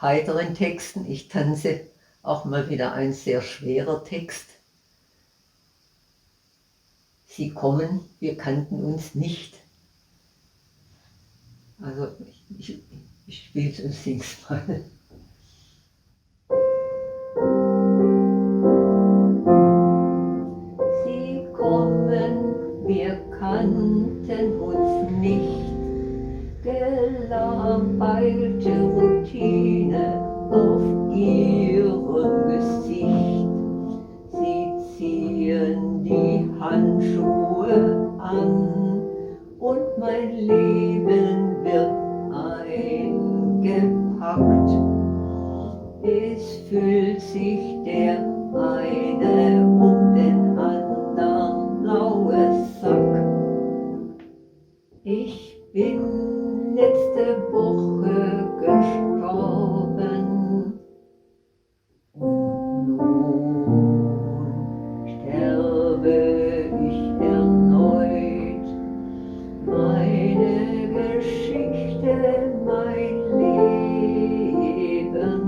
heiteren Texten. Ich tanze auch mal wieder ein sehr schwerer Text. Sie kommen, wir kannten uns nicht. Also ich spiele es und sing's mal. Sie kommen, wir kannten uns nicht. Gelangweilte Routine auf ihrem Gesicht. Sie ziehen die Handschuhe an und mein Leben wird eingepackt. Es fühlt sich der eine um den anderen blaues Sack. Ich bin letzte Woche gestorben und nun sterbe ich erneut. Meine Geschichte, mein Leben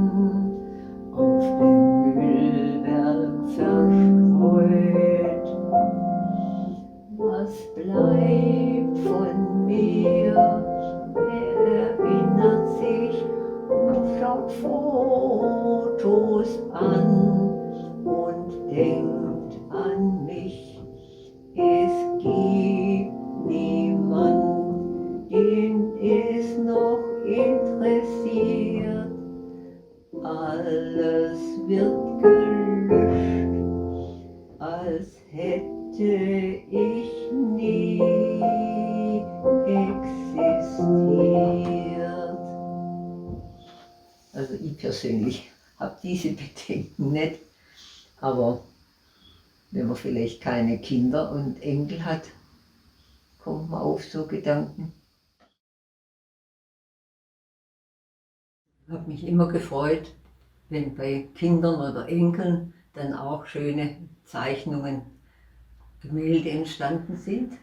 auf dem Müllberg verstreut. Was bleibt von mir? Wer erinnert sich und schaut Fotos an und denkt an mich? Es gibt niemand, den es noch interessiert. Alles wird gelöscht, als hätte ich nie existiert. Also ich persönlich habe diese Bedenken nicht, aber wenn man vielleicht keine Kinder und Enkel hat, kommt man auf so Gedanken. Ich habe mich immer gefreut, wenn bei Kindern oder Enkeln dann auch schöne Zeichnungen, Gemälde entstanden sind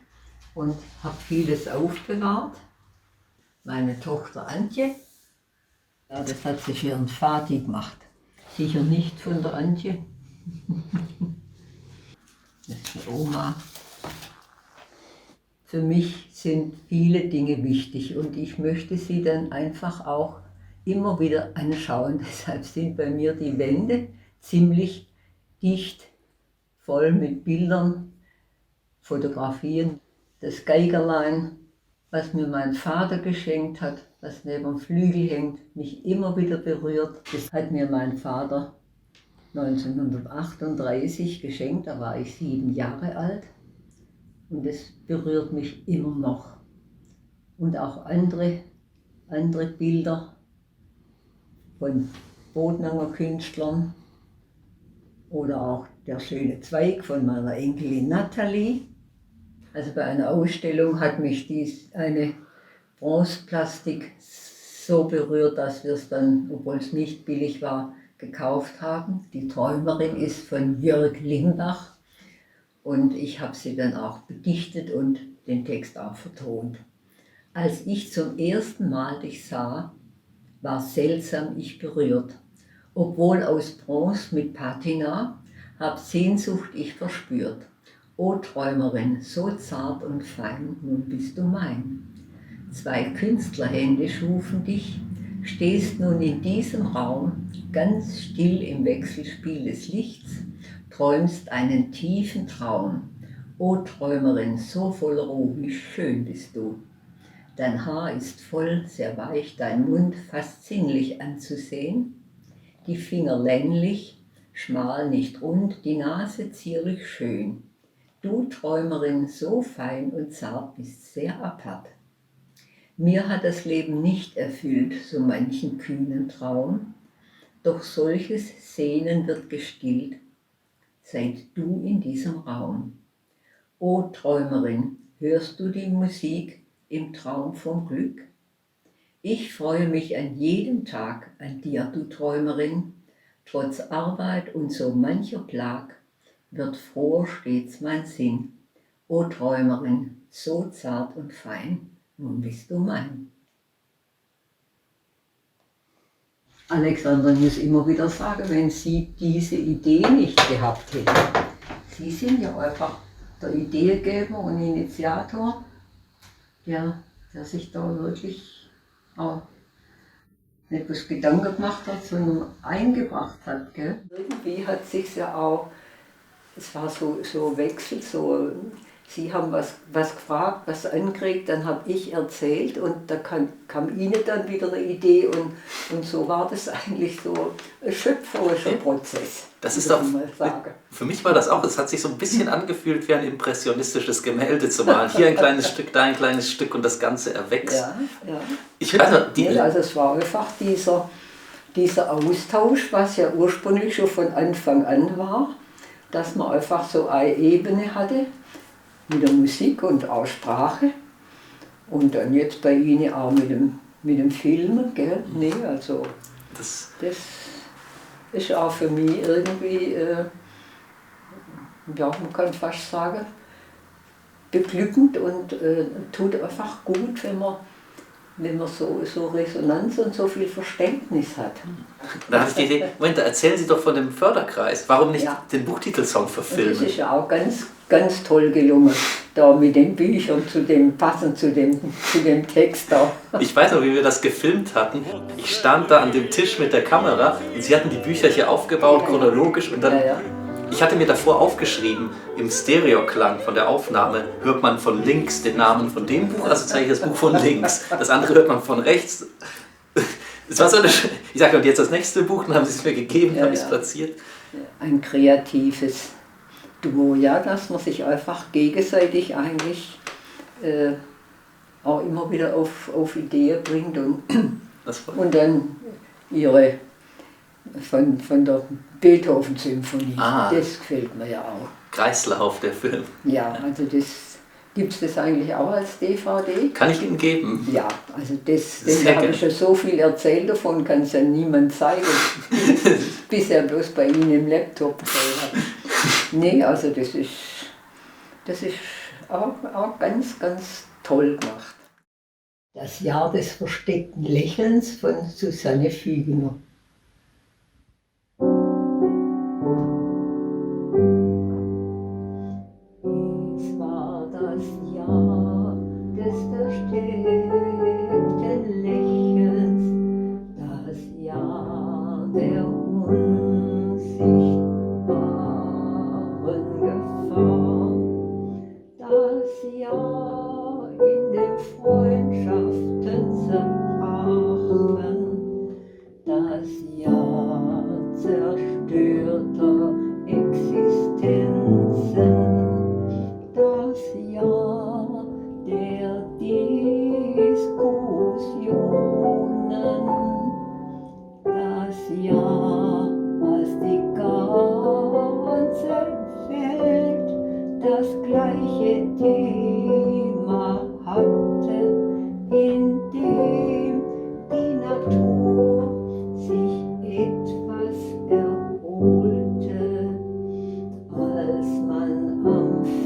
und habe vieles aufbewahrt. Meine Tochter Antje, ja, das hat sie für ihren Vati gemacht. Sicher nicht von der Antje. Das ist die Oma. Für mich sind viele Dinge wichtig und ich möchte sie dann einfach auch immer wieder anschauen. Deshalb sind bei mir die Wände ziemlich dicht, voll mit Bildern, Fotografien. Das Geigerlein, was mir mein Vater geschenkt hat, was neben dem Flügel hängt, mich immer wieder berührt. Das hat mir mein Vater 1938 geschenkt, da war ich 7 Jahre alt. Und es berührt mich immer noch. Und auch andere Bilder von Bodnanger Künstlern oder auch der schöne Zweig von meiner Enkelin Nathalie. Also bei einer Ausstellung hat mich eine Bronzeplastik so berührt, dass wir es dann, obwohl es nicht billig war, gekauft haben. Die Träumerin ist von Jörg Limbach und ich habe sie dann auch bedichtet und den Text auch vertont. Als ich zum ersten Mal dich sah, war seltsam ich berührt. Obwohl aus Bronze mit Patina, hab Sehnsucht ich verspürt. O Träumerin, so zart und fein, nun bist du mein. Zwei Künstlerhände schufen dich, stehst nun in diesem Raum, ganz still im Wechselspiel des Lichts, träumst einen tiefen Traum. O Träumerin, so voll Ruhe, wie schön bist du. Dein Haar ist voll, sehr weich, dein Mund fast sinnlich anzusehen, die Finger länglich, schmal, nicht rund, die Nase zierlich schön. Du Träumerin, so fein und zart, bist sehr apart. Mir hat das Leben nicht erfüllt, so manchen kühnen Traum, doch solches Sehnen wird gestillt, seit du in diesem Raum. O Träumerin, hörst du die Musik im Traum vom Glück? Ich freue mich an jedem Tag an dir, du Träumerin, trotz Arbeit und so mancher Plag wird froher stets mein Sinn. O Träumerin, so zart und fein, nun bist du mein. Alexandra muss immer wieder sagen, wenn sie diese Idee nicht gehabt hätte. Sie sind ja einfach der Ideegeber und Initiator, der sich da wirklich auch nicht bloß Gedanken gemacht hat, sondern eingebracht hat. Gell? Irgendwie hat sich ja auch, es war so Wechsel, Sie haben was gefragt, was angeregt, dann habe ich erzählt und da kam Ihnen dann wieder eine Idee und so war das eigentlich so ein schöpferischer Prozess. Das ist doch, für mich war das auch, es hat sich so ein bisschen angefühlt wie ein impressionistisches Gemälde zu malen. Hier ein kleines Stück, da ein kleines Stück und das Ganze erwächst. Ja. Ich weiß noch, also es war einfach dieser Austausch, was ja ursprünglich schon von Anfang an war, dass man einfach so eine Ebene hatte, mit der Musik und auch Sprache und dann jetzt bei Ihnen auch mit dem Film, gell? Nee, also das ist auch für mich irgendwie, ja, man kann fast sagen, beglückend und tut einfach gut, wenn man so Resonanz und so viel Verständnis hat. Da hatte ich die Idee, Moment, da erzählen Sie doch von dem Förderkreis, warum nicht den Buchtitelsong verfilmen? Und das ist ja auch ganz toll gelungen, da mit den Büchern passend zu dem Text da. Ich weiß noch, wie wir das gefilmt hatten. Ich stand da an dem Tisch mit der Kamera und Sie hatten die Bücher hier aufgebaut, chronologisch und dann... Ich hatte mir davor aufgeschrieben, im Stereoklang von der Aufnahme hört man von links den Namen von dem Buch, also zeige ich das Buch von links. Das andere hört man von rechts. Es war so eine, ich sage, und jetzt das nächste Buch, dann haben Sie es mir gegeben, habe ich es platziert. Ein kreatives Duo, ja, dass man sich einfach gegenseitig eigentlich auch immer wieder auf Ideen bringt und dann ihre von der Beethoven-Symphonie. Das gefällt mir ja auch. Kreislauf, der Film. Ja, also gibt es das eigentlich auch als DVD? Kann ich Ihnen geben? Ja, also da habe ich schon so viel erzählt davon, kann es ja niemand zeigen. Bisher bloß bei Ihnen im Laptop. Nee, also das ist auch ganz, ganz toll gemacht. Das Jahr des versteckten Lächelns von Susanne Fügener.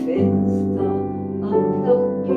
Fenster applaudiert.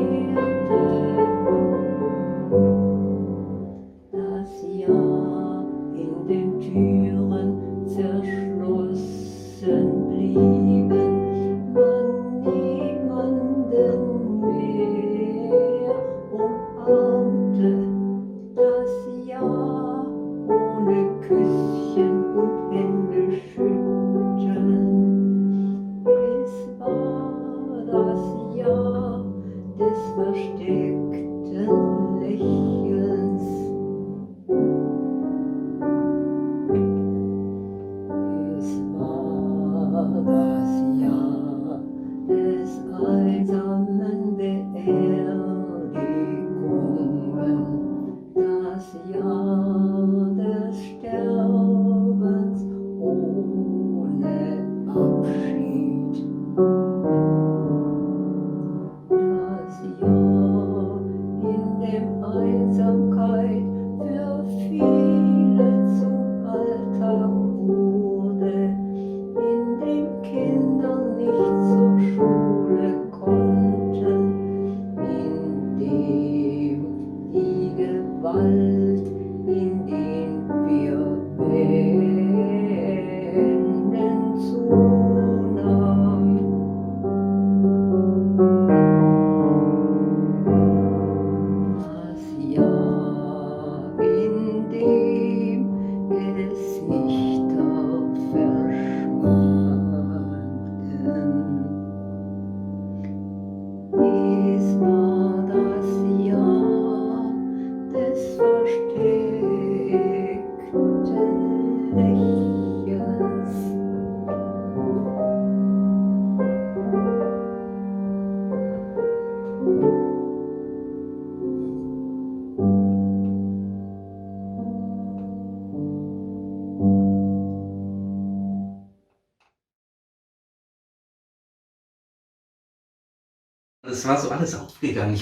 Es war so alles aufgegangen.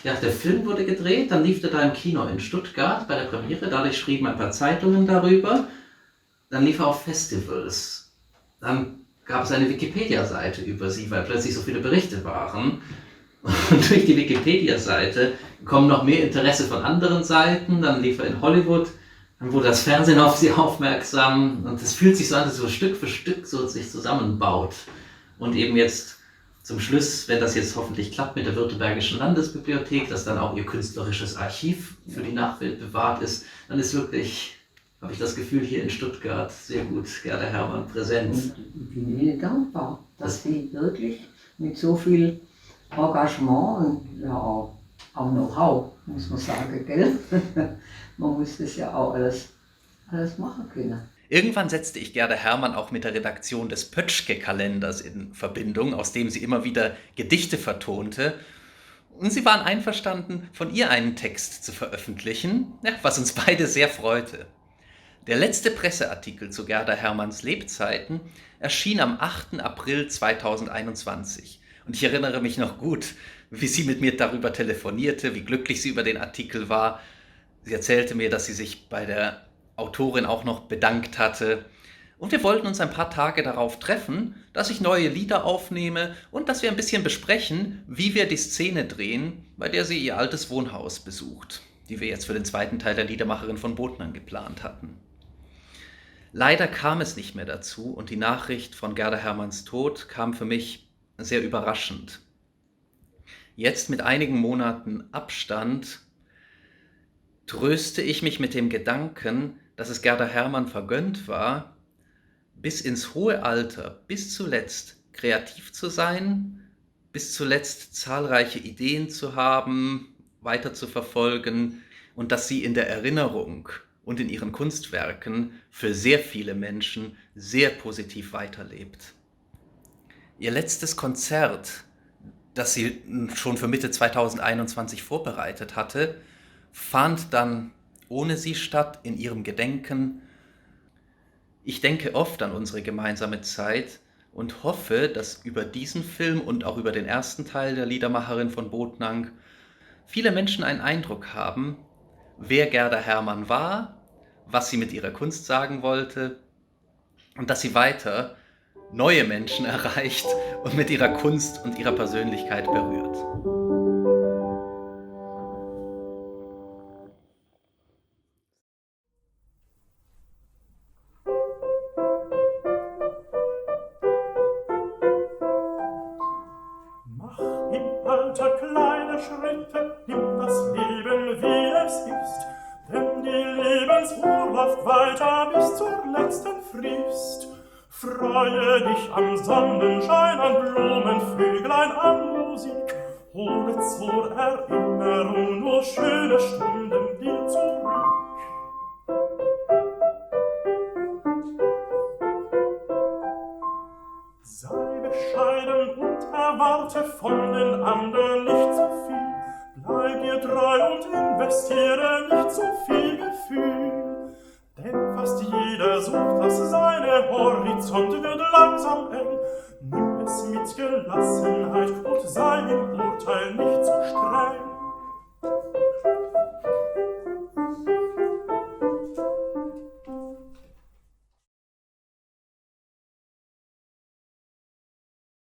Der Film wurde gedreht, dann lief der da im Kino in Stuttgart bei der Premiere, dadurch schrieben ein paar Zeitungen darüber. Dann lief er auf Festivals. Dann gab es eine Wikipedia-Seite über sie, weil plötzlich so viele Berichte waren. Und durch die Wikipedia-Seite kommen noch mehr Interesse von anderen Seiten. Dann lief er in Hollywood, dann wurde das Fernsehen auf sie aufmerksam. Und es fühlt sich so an, dass es so Stück für Stück so sich zusammenbaut. Und eben jetzt zum Schluss, wenn das jetzt hoffentlich klappt mit der Württembergischen Landesbibliothek, dass dann auch ihr künstlerisches Archiv für die Nachwelt bewahrt ist, dann ist wirklich, habe ich das Gefühl, hier in Stuttgart sehr gut Gerda Herrmann präsent. Ich bin Ihnen dankbar, dass Sie wirklich mit so viel Engagement und ja auch Know-how, muss man sagen, gell? Man muss das ja auch alles machen können. Irgendwann setzte ich Gerda Herrmann auch mit der Redaktion des Pötschke-Kalenders in Verbindung, aus dem sie immer wieder Gedichte vertonte. Und sie waren einverstanden, von ihr einen Text zu veröffentlichen, ja, was uns beide sehr freute. Der letzte Presseartikel zu Gerda Herrmanns Lebzeiten erschien am 8. April 2021. Und ich erinnere mich noch gut, wie sie mit mir darüber telefonierte, wie glücklich sie über den Artikel war. Sie erzählte mir, dass sie sich bei der Autorin auch noch bedankt hatte. Und wir wollten uns ein paar Tage darauf treffen, dass ich neue Lieder aufnehme und dass wir ein bisschen besprechen, wie wir die Szene drehen, bei der sie ihr altes Wohnhaus besucht, die wir jetzt für den zweiten Teil der Liedermacherin von Bodnang geplant hatten. Leider kam es nicht mehr dazu und die Nachricht von Gerda Herrmanns Tod kam für mich sehr überraschend. Jetzt mit einigen Monaten Abstand tröste ich mich mit dem Gedanken, dass es Gerda Herrmann vergönnt war, bis ins hohe Alter, bis zuletzt kreativ zu sein, bis zuletzt zahlreiche Ideen zu haben, weiter zu verfolgen und dass sie in der Erinnerung und in ihren Kunstwerken für sehr viele Menschen sehr positiv weiterlebt. Ihr letztes Konzert, das sie schon für Mitte 2021 vorbereitet hatte, fand dann ohne sie statt, in ihrem Gedenken. Ich denke oft an unsere gemeinsame Zeit und hoffe, dass über diesen Film und auch über den ersten Teil der Liedermacherin von Bodnang viele Menschen einen Eindruck haben, wer Gerda Herrmann war, was sie mit ihrer Kunst sagen wollte und dass sie weiter neue Menschen erreicht und mit ihrer Kunst und ihrer Persönlichkeit berührt. Schritte, nimm das Leben wie es ist, denn die Lebensuhr läuft weiter bis zur letzten Frist. Freue dich am Sonnenschein, an Blumenvöglein, an Musik, hole zur Erinnerung nur schöne Stunden dir zurück. Sei bescheiden und erwarte von den anderen nicht zu viel. Bleib dir treu und investiere nicht zu viel Gefühl. Denn fast jeder sucht, dass seine Horizont wird langsam eng. Nimm es mit Gelassenheit und sei im Urteil nicht